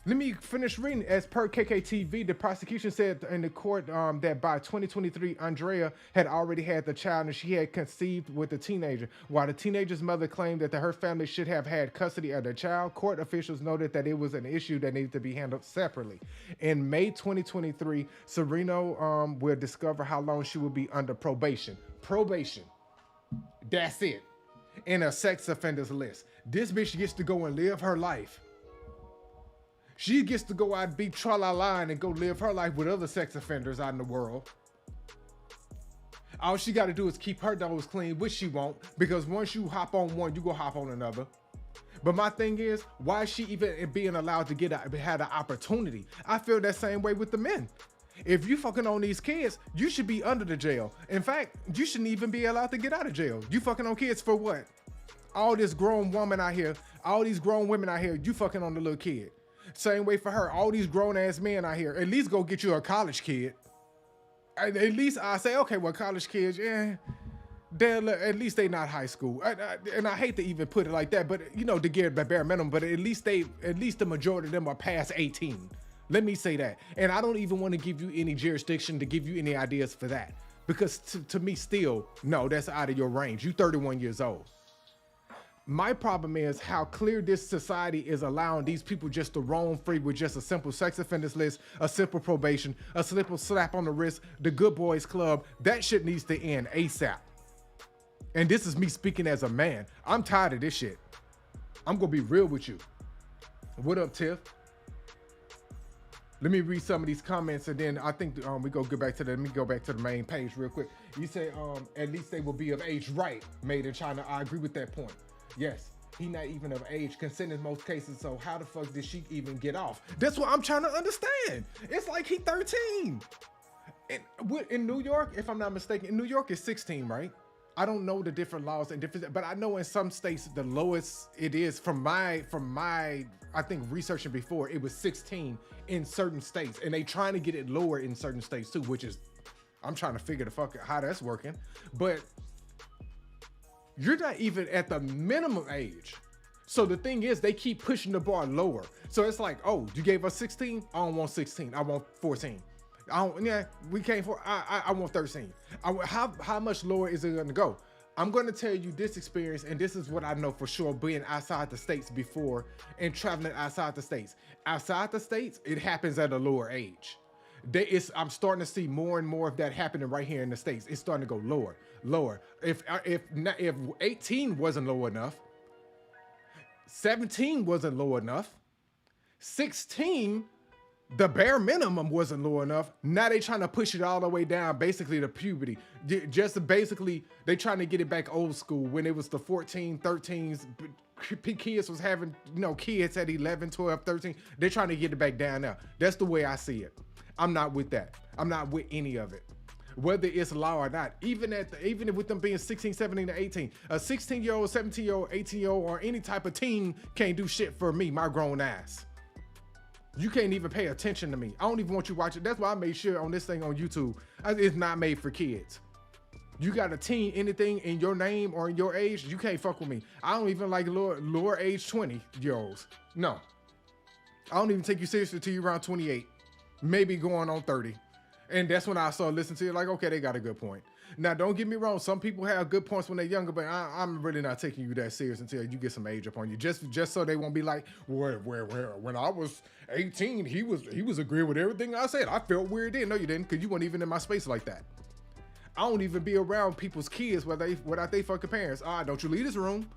Let me finish reading. As per KKTV, the prosecution said in the court that by 2023, Andrea had already had the child and she had conceived with the teenager. While the teenager's mother claimed that her family should have had custody of the child, court officials noted that it was an issue that needed to be handled separately. In May 2023, Serrano will discover how long she will be under probation. Probation. That's it. In a sex offenders list. This bitch gets to go and live her life. She gets to go out and be tra-la-la and go live her life with other sex offenders out in the world. All she got to do is keep her nose clean, which she won't, because once you hop on one, you go hop on another. But my thing is, why is she even being allowed to had an opportunity? I feel that same way with the men. If you fucking on these kids, you should be under the jail. In fact, you shouldn't even be allowed to get out of jail. You fucking on kids for what? All this grown woman out here, all these grown women out here, you fucking on the little kid. Same way for her. All these grown-ass men out here, at least go get you a college kid. At least I say, okay, well, college kids, yeah, at least they not high school. And I hate to even put it like that, but, you know, to get the bare minimum, but at least the majority of them are past 18. Let me say that. And I don't even want to give you any jurisdiction to give you any ideas for that. Because to me still, no, that's out of your range. You 31 years old. My problem is how clear this society is allowing these people just to roam free with just a simple sex offenders list, a simple probation, a simple slap on the wrist, the good boys club. That shit needs to end ASAP. And this is me speaking as a man. I'm tired of this shit. I'm gonna be real with you. What up, Tiff? Let me read some of these comments and then I think we go get back to let me go back to the main page real quick. You say at least they will be of age, right? Made in China. I agree with that point. Yes, he not even of age, consent in most cases, so how the fuck did she even get off? That's what I'm trying to understand. It's like he 13. In New York, if I'm not mistaken, in New York is 16, right? I don't know the different laws and different, but I know in some states the lowest it is from my I think researching before, it was 16 in certain states, and they trying to get it lower in certain states too, which is I'm trying to figure the fuck out how that's working. But you're not even at the minimum age. So the thing is, they keep pushing the bar lower. So it's like, oh, you gave us 16? I don't want 16. I want 14. We came for, I want 13. How much lower is it gonna go? I'm gonna tell you this experience, and this is what I know for sure, being outside the states before and traveling outside the states. Outside the states, it happens at a lower age. I'm starting to see more and more of that happening right here in the States. It's starting to go lower. If 18 wasn't low enough, 17 wasn't low enough, 16, the bare minimum wasn't low enough. Now they trying to push it all the way down, basically to puberty. Just basically, they trying to get it back old school when it was the 14, 13s. Kids was having, kids at 11, 12, 13. They're trying to get it back down now. That's the way I see it. I'm not with that. I'm not with any of it. Whether it's law or not, even with them being 16, 17, or 18, a 16-year-old, 17-year-old, 18-year-old, or any type of teen can't do shit for me, my grown ass. You can't even pay attention to me. I don't even want you watching. That's why I made sure on this thing on YouTube, it's not made for kids. You got a teen, anything in your name or in your age, you can't fuck with me. I don't even like lower age 20-year-olds. No. I don't even take you seriously till you're around 28. Maybe going on 30. And that's when I started listening to it, like, okay, they got a good point. Now, don't get me wrong. Some people have good points when they're younger, but I'm really not taking you that serious until you get some age up on you. Just so they won't be like, where when I was 18, he was agreeing with everything I said. I felt weird then. No, you didn't, because you weren't even in my space like that. I don't even be around people's kids without they fucking parents. Don't you leave this room.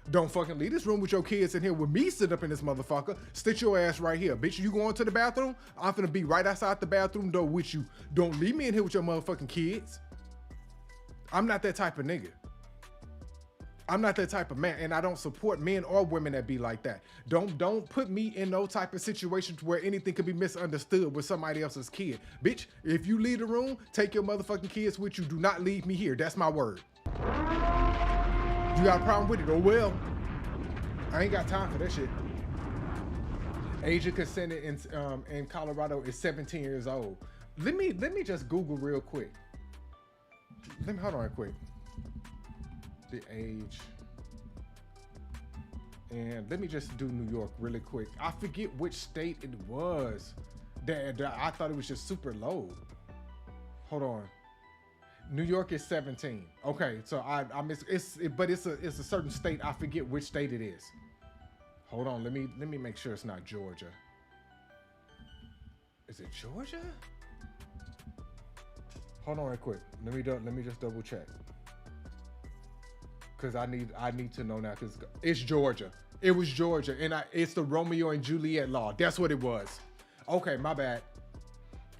Don't fucking leave this room with your kids in here with me sit up in this motherfucker. Stitch your ass right here. Bitch, you going to the bathroom? I'm finna be right outside the bathroom door with you. Don't leave me in here with your motherfucking kids. I'm not that type of nigga. I'm not that type of man, and I don't support men or women that be like that. Don't put me in no type of situations where anything could be misunderstood with somebody else's kid. Bitch, if you leave the room, take your motherfucking kids with you. Do not leave me here. That's my word. You got a problem with it? Oh well. I ain't got time for that shit. Age of consent in Colorado is 17 years old. Let me just Google real quick. Hold on real quick. The age. And let me just do New York really quick. I forget which state it was. That I thought it was just super low. Hold on. New York is 17. Okay, so I miss but it's a certain state. I forget which state it is. Hold on, let me make sure it's not Georgia. Is it Georgia? Hold on real quick. Let me just double check. Cause I need to know now. Cause it's Georgia. It was Georgia, and it's the Romeo and Juliet law. That's what it was. Okay, my bad.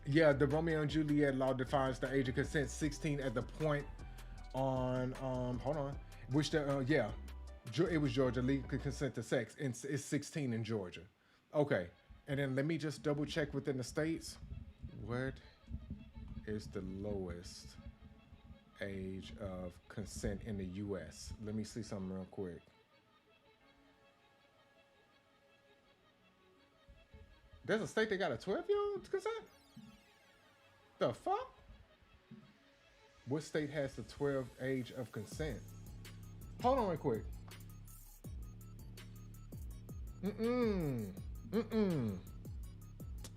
Yeah, the Romeo and Juliet law defines the age of consent 16 at the point on hold on, which it was Georgia, legal consent to sex, and it's 16 in Georgia. Okay, and then let me just double check within the states. What is the lowest age of consent in the U.S.? Let me see something real quick. There's a state that got a 12-year-old consent? The fuck? What state has the 12 age of consent? Hold on real quick.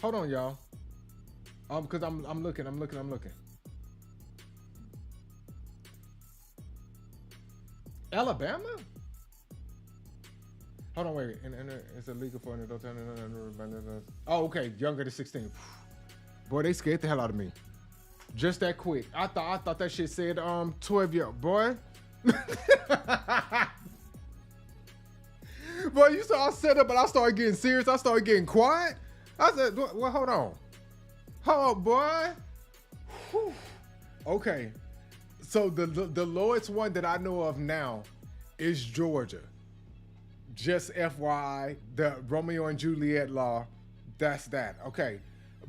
Hold on, y'all. Because I'm looking. Alabama? Hold on, wait. And it's illegal for an adult. Oh, okay. Younger than 16. Boy, they scared the hell out of me. Just that quick. I thought that shit said 12-year-old. Boy. Boy, you saw I set up, but I started getting serious. I started getting quiet. I said, well, hold on. Hold on, boy. Whew. Okay. So the lowest one that I know of now is Georgia. Just FYI, the Romeo and Juliet law, that's that. Okay.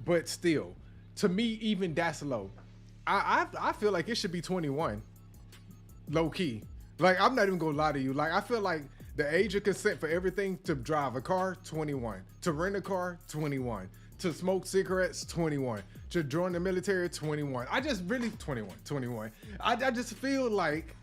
But still, to me, even that's low. I feel like it should be 21. low key. Like, I'm not even gonna lie to you. Like, I feel like the age of consent for everything to drive a car, 21. To rent a car, 21. To smoke cigarettes, 21. To join the military, 21. I just really 21. I just feel like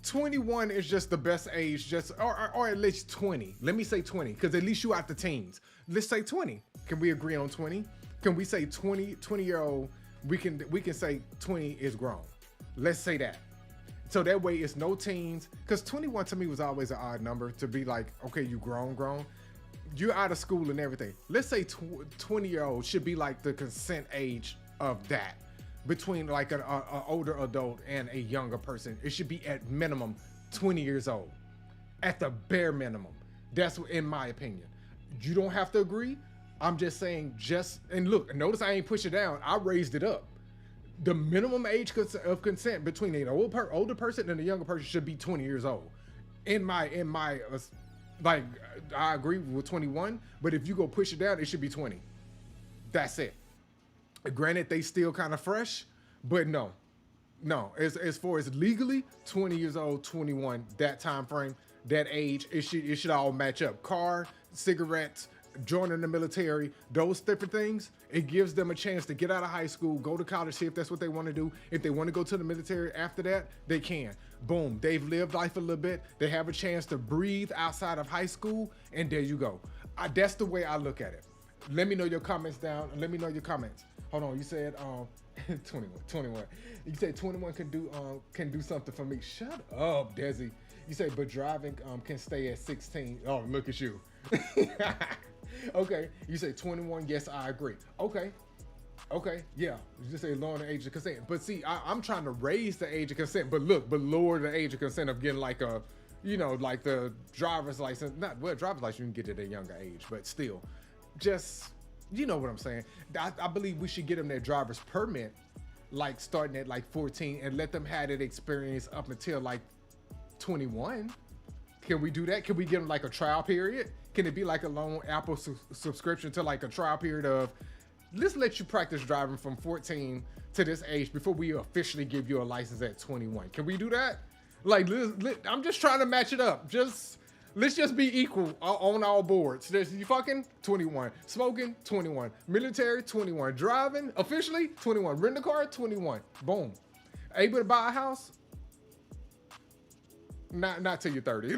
21 is just the best age, just or at least 20. Let me say 20, because at least you out the teens. Let's say 20. Can we agree on 20? Can we say 20-year-old? We can say 20 is grown. Let's say that. So that way it's no teens, because 21 to me was always an odd number to be like, okay, you grown. You're out of school and everything. Let's say 20-year-old should be like the consent age of that. Between like an older adult and a younger person, it should be at minimum 20 years old, at the bare minimum. That's in my opinion. You don't have to agree. I'm just saying, and look, notice I ain't push it down. I raised it up. The minimum age of consent between an older person and a younger person should be 20 years old. In my like, I agree with 21, but if you go push it down, it should be 20. That's it. Granted, they still kind of fresh, but no. As far as legally, 20 years old, 21, that time frame, that age, it should all match up. Car, cigarettes, joining the military, those different things. It gives them a chance to get out of high school, go to college, see if that's what they want to do. If they want to go to the military after that, they can. Boom, they've lived life a little bit. They have a chance to breathe outside of high school, and there you go. That's the way I look at it. Let me know your comments down. Let me know your comments. Hold on, you said 21. You said 21 can do something for me. Shut up, Desi. You say, but driving can stay at 16. Oh, look at you. Okay, you say 21. Yes, I agree. Okay, yeah. You just say lower the age of consent. But see, I'm trying to raise the age of consent, but lower the age of consent of getting like a, like the driver's license. Driver's license you can get at a younger age, but still, just, you know what I'm saying. I believe we should get them their driver's permit, like starting at like 14, and let them have that experience up until like 21. Can we do that? Can we give them like a trial period? Can it be like a long Apple subscription to like a trial period of, let's let you practice driving from 14 to this age before we officially give you a license at 21? Can we do that? Like, I'm just trying to match it up. Let's just be equal on all boards. You fucking 21, smoking 21, military 21, driving officially 21, rent a car 21. Boom. Able to buy a house? Not till you're 30.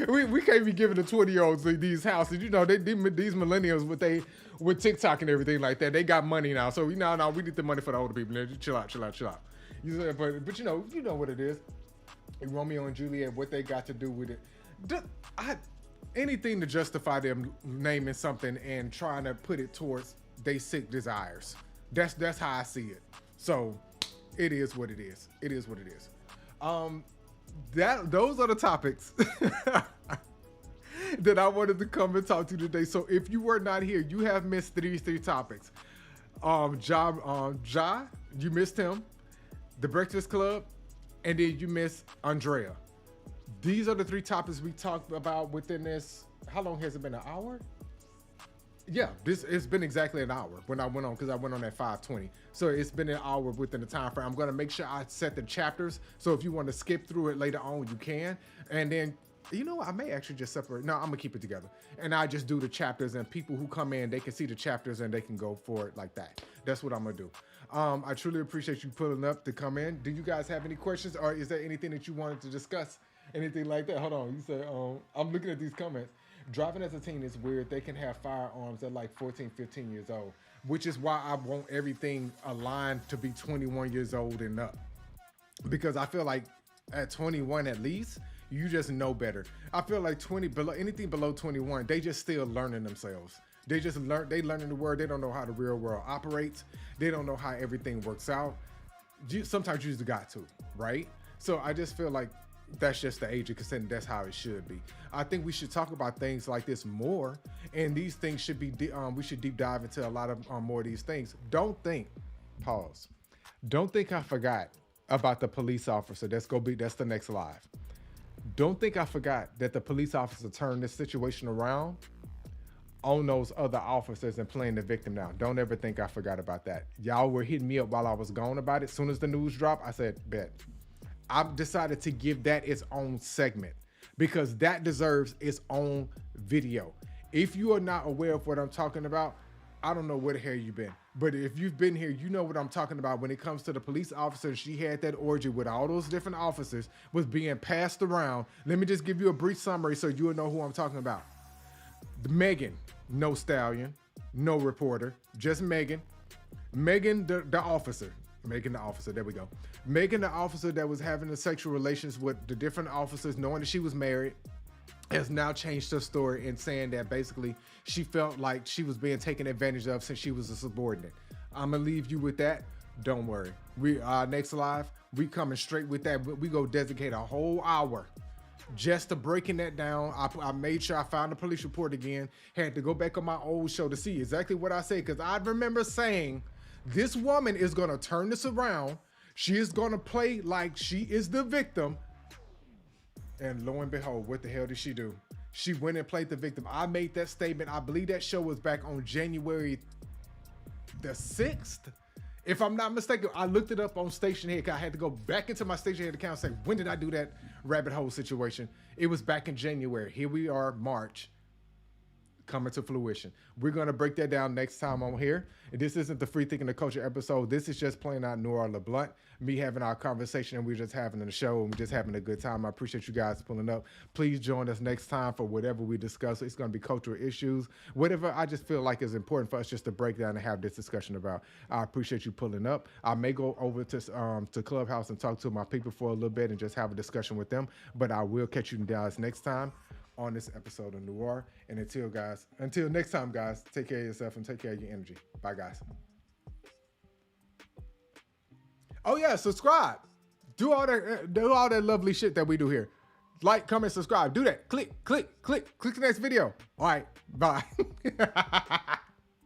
we can't be giving the 20-year-olds these houses. These millennials with TikTok and everything like that. They got money now, so we need the money for the older people. Just chill out. You said, but you know what it is. Romeo and Juliet, what they got to do with it. Anything to justify them naming something and trying to put it towards they sick desires. That's how I see it. So it is what it is. It is what it is. Those are the topics that I wanted to come and talk to today. So if you were not here, you have missed these three topics. Ja, you missed him. The Breakfast Club, and then you missed Andrea. These are the three topics we talked about within this. How long has it been? An hour? Yeah, it's been exactly an hour when I went on, because I went on at 5:20. So it's been an hour within the time frame. I'm going to make sure I set the chapters. So if you want to skip through it later on, you can. And then, I may actually just separate. No, I'm going to keep it together. And I just do the chapters, and people who come in, they can see the chapters and they can go for it like that. That's what I'm going to do. I truly appreciate you pulling up to come in. Do you guys have any questions, or is there anything that you wanted to discuss? Anything like that? Hold on. You said, I'm looking at these comments. Driving as a teen is weird. They can have firearms at like 14, 15 years old, which is why I want everything aligned to be 21 years old and up. Because I feel like at 21 at least, you just know better. I feel like anything below 21, they just still learning themselves. They learning the word. They don't know how the real world operates. They don't know how everything works out. Sometimes you just got to, right? So I just feel like that's just the age of consent. That's how it should be. I think we should talk about things like this more, and these things should be we should deep dive into a lot of more of these things. Don't think I forgot about the police officer. That's the next live. Don't think I forgot that the police officer turned this situation around on those other officers and playing the victim now. Don't ever think I forgot about that. Y'all were hitting me up while I was gone about it. As soon as the news dropped, I said, bet. I've decided to give that its own segment because that deserves its own video. If you are not aware of what I'm talking about, I don't know where the hell you've been. But if you've been here, you know what I'm talking about when it comes to the police officer. She had that orgy with all those different officers was being passed around. Let me just give you a brief summary so you'll know who I'm talking about. Megan, no stallion, no reporter, just Megan. Megan, the officer. Megan, the officer, there we go. Megan, the officer that was having the sexual relations with the different officers, knowing that she was married, has now changed her story and saying that basically she felt like she was being taken advantage of since she was a subordinate. I'm gonna leave you with that. Don't worry. We next live, we coming straight with that. We go dedicate a whole hour just to breaking that down. I made sure I found the police report again. Had to go back on my old show to see exactly what I said because I remember saying this woman is gonna turn this around. She is gonna play like she is the victim. And lo and behold, what the hell did she do? She went and played the victim. I made that statement. I believe that show was back on January the 6th. If I'm not mistaken, I looked it up on Station Head. I had to go back into my Station Head account and say, when did I do that rabbit hole situation? It was back in January. Here we are, March, coming to fruition. We're going to break that down next time on here. And this isn't the Free Thinking the Culture episode. This is just playing out NoirLeblunt, me having our conversation, and we're just having the show, and we're just having a good time. I appreciate you guys pulling up. Please join us next time for whatever we discuss. It's going to be cultural issues, whatever I just feel like is important for us just to break down and have this discussion about. I appreciate you pulling up. I may go over to Clubhouse and talk to my people for a little bit and just have a discussion with them, but I will catch you guys next time on this episode of Noir. And until next time, guys, take care of yourself and take care of your energy. Bye, guys. Oh yeah, subscribe. Do all that lovely shit that we do here. Like, comment, subscribe. Do that. Click the next video. All right, bye.